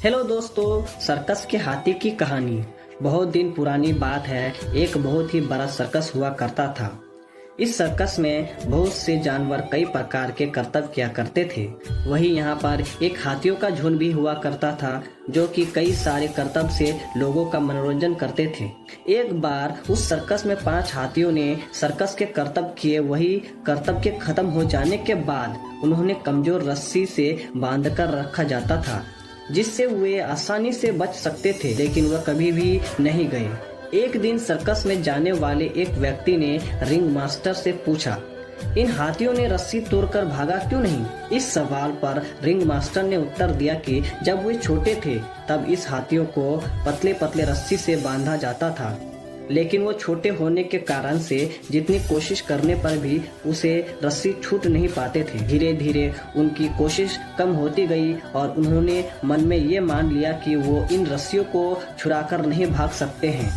Hello दोस्तों, circus के हाथी की कहानी। बहुत दिन पुरानी बात है। एक बहुत ही बड़ा सर्कस हुआ करता था। इस सर्कस में बहुत से जानवर कई प्रकार के करतब किया करते थे। वही यहाँ पर एक हाथियों का झुंड भी हुआ करता था, जो कि कई सारे करतब से लोगों का मनोरंजन करते थे। एक बार उस सर्कस में 5 हाथियों ने सर्कस के करतब किए। वही करतब के खत्म हो जाने के बाद उन्होंने कमजोर रस्सी से बांधकर रखा जाता था, जिससे वे आसानी से बच सकते थे, लेकिन वह कभी भी नहीं गए। एक दिन सर्कस में जाने वाले एक व्यक्ति ने रिंग मास्टर से पूछा, इन हाथियों ने रस्सी तोड़कर भागा क्यों नहीं? इस सवाल पर रिंग मास्टर ने उत्तर दिया कि जब वे छोटे थे तब इस हाथियों को पतले पतले रस्सी से बांधा जाता था, लेकिन वो छोटे होने के कारण से जितनी कोशिश करने पर भी उसे रस्सी छूट नहीं पाते थे। धीरे धीरे उनकी कोशिश कम होती गई और उन्होंने मन में ये मान लिया कि वो इन रस्सियों को छुड़ाकर नहीं भाग सकते हैं।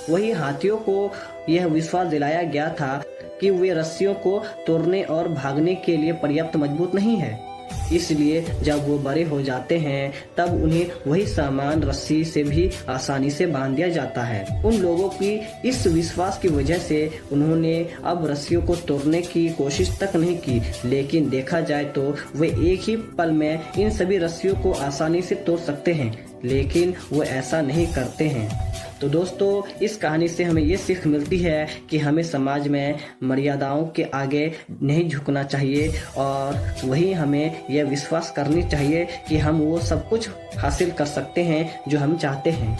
वही हाथियों को यह विश्वास दिलाया गया था कि वे रस्सियों को तोड़ने और भागने के लिए पर्याप्त मजबूत नहीं है। इसलिए जब वो बड़े हो जाते हैं तब उन्हें वही सामान रस्सी से भी आसानी से बांध दिया जाता है। उन लोगों की इस विश्वास की वजह से उन्होंने अब रस्सियों को तोड़ने की कोशिश तक नहीं की, लेकिन देखा जाए तो वे एक ही पल में इन सभी रस्सियों को आसानी से तोड़ सकते हैं, लेकिन वो ऐसा नहीं करते हैं। तो दोस्तों, इस कहानी से हमें ये सीख मिलती है कि हमें समाज में मर्यादाओं के आगे नहीं झुकना चाहिए और वही हमें यह विश्वास करनी चाहिए कि हम वो सब कुछ हासिल कर सकते हैं जो हम चाहते हैं।